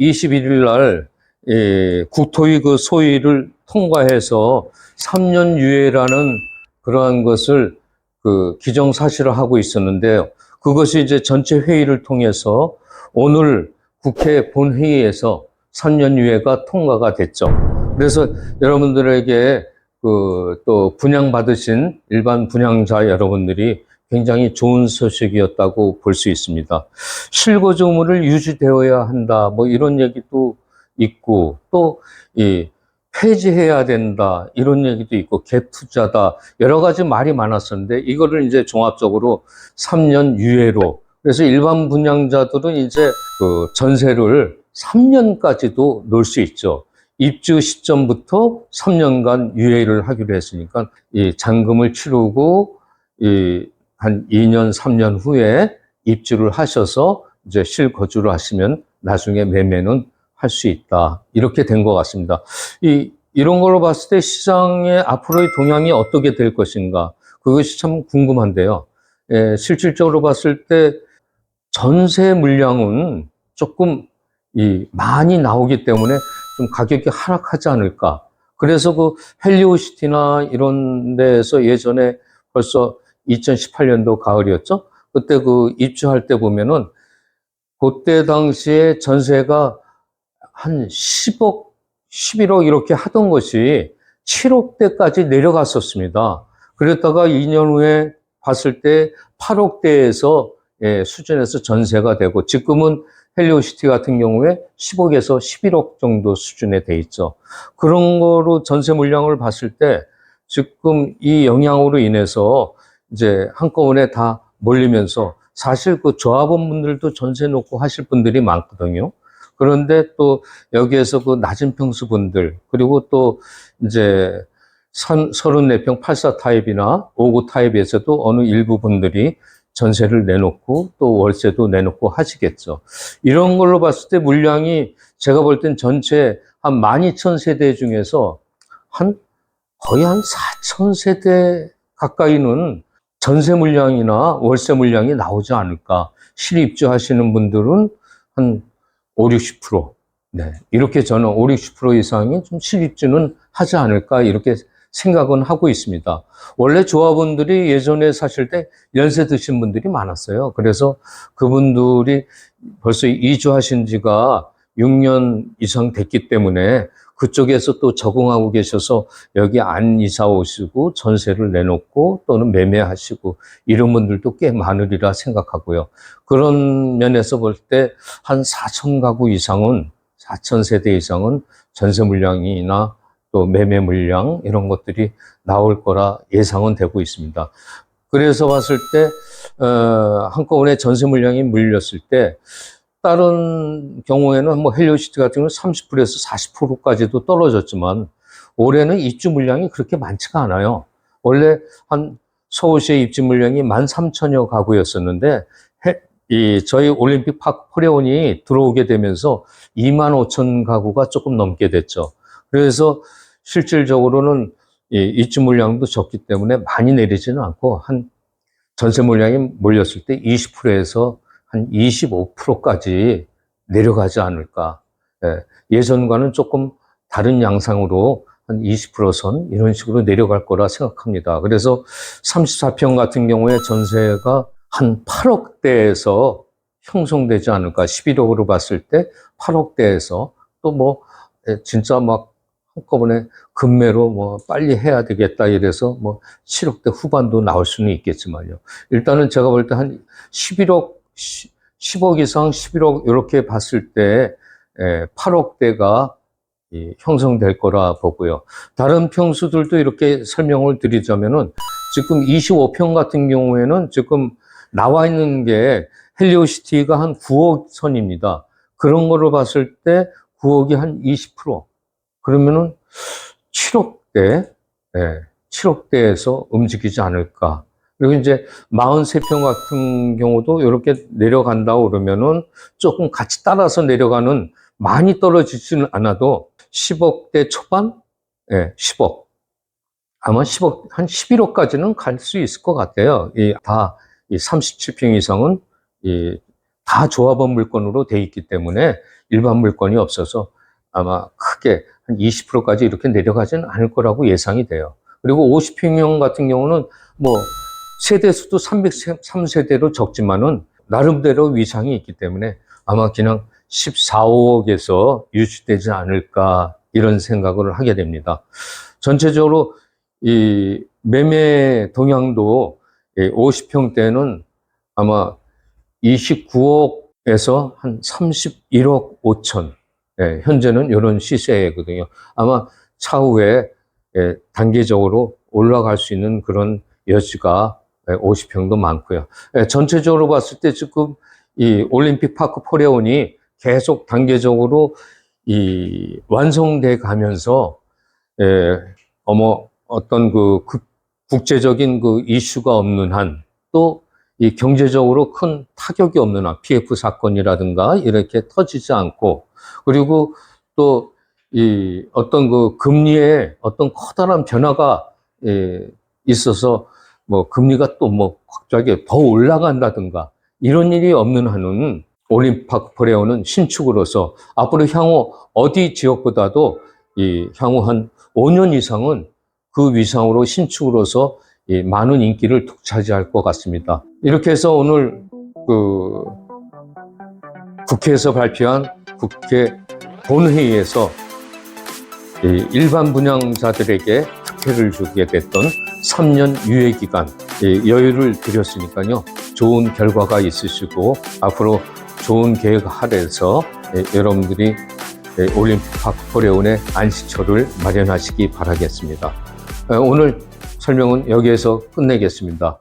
21일 날 국토위 그 소위를 통과해서 3년 유예라는 그러한 것을 기정사실화하고 있었는데요. 그것이 이제 전체 회의를 통해서 오늘 국회 본회의에서 3년 유예가 통과가 됐죠. 그래서 여러분들에게 또 분양받으신 일반 분양자 여러분들이 굉장히 좋은 소식이었다고 볼 수 있습니다. 실거주 의무를 유지되어야 한다, 뭐 이런 얘기도 있고, 또 폐지해야 된다, 이런 얘기도 있고, 갭 투자다, 여러 가지 말이 많았었는데, 이거를 이제 종합적으로 3년 유예로, 그래서 일반 분양자들은 이제 전세를 3년까지도 놓을 수 있죠. 입주 시점부터 3년간 유예를 하기로 했으니까, 이 잔금을 치르고, 한 2년, 3년 후에 입주를 하셔서 이제 실거주를 하시면 나중에 매매는 할 수 있다. 이렇게 된 것 같습니다. 이런 걸로 봤을 때 시장의 앞으로의 동향이 어떻게 될 것인가. 그것이 참 궁금한데요. 실질적으로 봤을 때 전세 물량은 조금 많이 나오기 때문에 좀 가격이 하락하지 않을까. 그래서 헬리오시티나 이런 데에서 예전에 벌써 2018년도 가을이었죠? 그때 입주할 때 보면은 그때 당시에 전세가 한 10억, 11억 이렇게 하던 것이 7억대까지 내려갔었습니다. 그랬다가 2년 후에 봤을 때 8억대에서 수준에서 전세가 되고 지금은 헬리오시티 같은 경우에 10억에서 11억 정도 수준에 돼 있죠. 그런 거로 전세 물량을 봤을 때 지금 이 영향으로 인해서 이제 한꺼번에 다 몰리면서 사실 조합원분들도 전세 놓고 하실 분들이 많거든요. 그런데 또 여기에서 낮은 평수 분들, 그리고 또 이제 34평 84 타입이나 59 타입에서도 어느 일부 분들이 전세를 내놓고 또 월세도 내놓고 하시겠죠. 이런 걸로 봤을 때 물량이 제가 볼 땐 전체 한 12,000세대 중에서 거의 한 4,000세대 가까이는 전세 물량이나 월세 물량이 나오지 않을까. 실입주하시는 분들은 한 5, 60%. 네. 이렇게 저는 5, 60% 이상이 좀 실입주는 하지 않을까. 이렇게 생각은 하고 있습니다. 원래 조합원들이 예전에 사실 때 연세 드신 분들이 많았어요. 그래서 그분들이 벌써 이주하신 지가 6년 이상 됐기 때문에 그쪽에서 또 적응하고 계셔서 여기 안 이사 오시고 전세를 내놓고 또는 매매하시고 이런 분들도 꽤 많으리라 생각하고요. 그런 면에서 볼 때 한 4천 가구 이상은, 4천 세대 이상은 전세 물량이나 또 매매 물량 이런 것들이 나올 거라 예상은 되고 있습니다. 그래서 봤을 때 한꺼번에 전세 물량이 물렸을 때 다른 경우에는 뭐 헬리오시티 같은 경우는 30%에서 40%까지도 떨어졌지만 올해는 입주 물량이 그렇게 많지가 않아요. 원래 한 서울시의 입주 물량이 13,000여 가구였었는데 저희 올림픽 파크 포레온이 들어오게 되면서 25,000 가구가 조금 넘게 됐죠. 그래서 실질적으로는 입주 물량도 적기 때문에 많이 내리지는 않고 전세 물량이 몰렸을 때 20%에서 한 25%까지 내려가지 않을까. 예전과는 조금 다른 양상으로 한 20%선 이런 식으로 내려갈 거라 생각합니다. 그래서 34평 같은 경우에 전세가 한 8억대에서 형성되지 않을까. 11억으로 봤을 때 8억대에서 또 진짜 막 한꺼번에 급매로 빨리 해야 되겠다 이래서 7억대 후반도 나올 수는 있겠지만요. 일단은 제가 볼 때 한 11억, 10억 이상 11억 이렇게 봤을 때 8억대가 형성될 거라 보고요. 다른 평수들도 이렇게 설명을 드리자면은 지금 25평 같은 경우에는 지금 나와 있는 게 헬리오시티가 한 9억 선입니다. 그런 거로 봤을 때 9억이 한 20%. 그러면은 7억대, 7억대에서 움직이지 않을까. 그리고 이제 43평 같은 경우도 이렇게 내려간다고 그러면은 조금 같이 따라서 내려가는 많이 떨어지지는 않아도 10억대 초반? 10억. 아마 10억, 한 11억까지는 갈 수 있을 것 같아요. 이 37평 이상은 다 조합원 물건으로 돼 있기 때문에 일반 물건이 없어서 아마 크게 한 20%까지 이렇게 내려가지는 않을 거라고 예상이 돼요. 그리고 50평형 같은 경우는 뭐 세대수도 303세대로 적지만은 나름대로 위상이 있기 때문에 아마 그냥 14, 5억에서 유지되지 않을까 이런 생각을 하게 됩니다. 전체적으로 이 매매 동향도 50평대는 아마 29억에서 한 31억 5천. 현재는 이런 시세거든요. 아마 차후에 단계적으로 올라갈 수 있는 그런 여지가 50평도 많고요. 전체적으로 봤을 때 지금 이 올림픽 파크 포레온이 계속 단계적으로 완성돼 가면서 어떤 국제적인 이슈가 없는 한, 또 이 경제적으로 큰 타격이 없는 한, PF 사건이라든가 이렇게 터지지 않고, 그리고 또 어떤 금리에 어떤 커다란 변화가 있어서 금리가 또 갑자기 더 올라간다든가 이런 일이 없는 한은 올림픽 파크 포레온은 신축으로서 앞으로 향후 어디 지역보다도 향후 한 5년 이상은 그 위상으로 신축으로서 많은 인기를 독차지할 것 같습니다. 이렇게 해서 오늘 국회에서 발표한 국회 본회의에서 일반 분양자들에게 특혜를 주게 됐던 3년 유예기간 여유를 드렸으니까요. 좋은 결과가 있으시고 앞으로 좋은 계획 하에서 여러분들이 올림픽 파크 포레온의 안식처를 마련하시기 바라겠습니다. 오늘 설명은 여기에서 끝내겠습니다.